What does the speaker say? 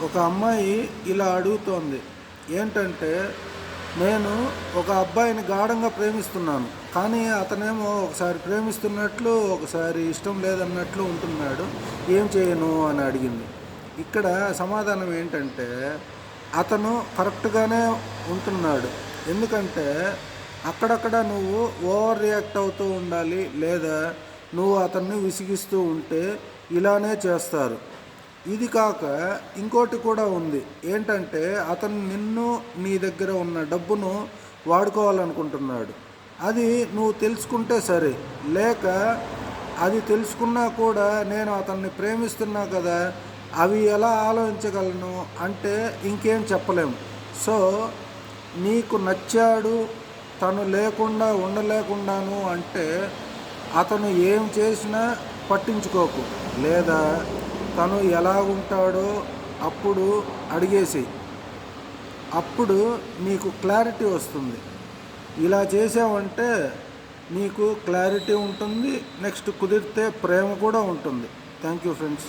ఒక అమ్మాయి ఇలా అడుగుతోంది ఏంటంటే, నేను ఒక అబ్బాయిని గాఢంగా ప్రేమిస్తున్నాను, కానీ అతనేమో ఒకసారి ప్రేమిస్తున్నట్లు ఒకసారి ఇష్టం లేదన్నట్లు ఉంటున్నాడు, ఏం చేయను అని అడిగింది. ఇక్కడ సమాధానం ఏంటంటే, అతను కరెక్ట్గానే ఉంటున్నాడు. ఎందుకంటే అక్కడక్కడ నువ్వు ఓవర్ రియాక్ట్ అవుతూ ఉండాలి, లేదా నువ్వు అతన్ని విసిగిస్తూ ఉంటే ఇలానే చేస్తారు. ఇది కాక ఇంకోటి కూడా ఉంది. ఏంటంటే అతను నిన్ను, నీ దగ్గర ఉన్న డబ్బును వాడుకోవాలనుకుంటున్నాడు. అది నువ్వు తెలుసుకుంటే సరే, లేక అది తెలుసుకున్నా కూడా నేను అతన్ని ప్రేమిస్తున్నా కదా, అవి ఎలా ఆలోచించగలను అంటే ఇంకేం చెప్పలేము. సో నీకు నచ్చాడు, తను లేకుండా ఉండలేకుండాను అంటే అతను ఏం చేసినా పట్టించుకోకు, లేదా తను ఎలా ఉంటాడో అప్పుడు అడిగేసి, అప్పుడు నీకు క్లారిటీ వస్తుంది. ఇలా చేసావంటే నీకు క్లారిటీ ఉంటుంది, నెక్స్ట్ కుదిరితే ప్రేమ కూడా ఉంటుంది. Thank you friends.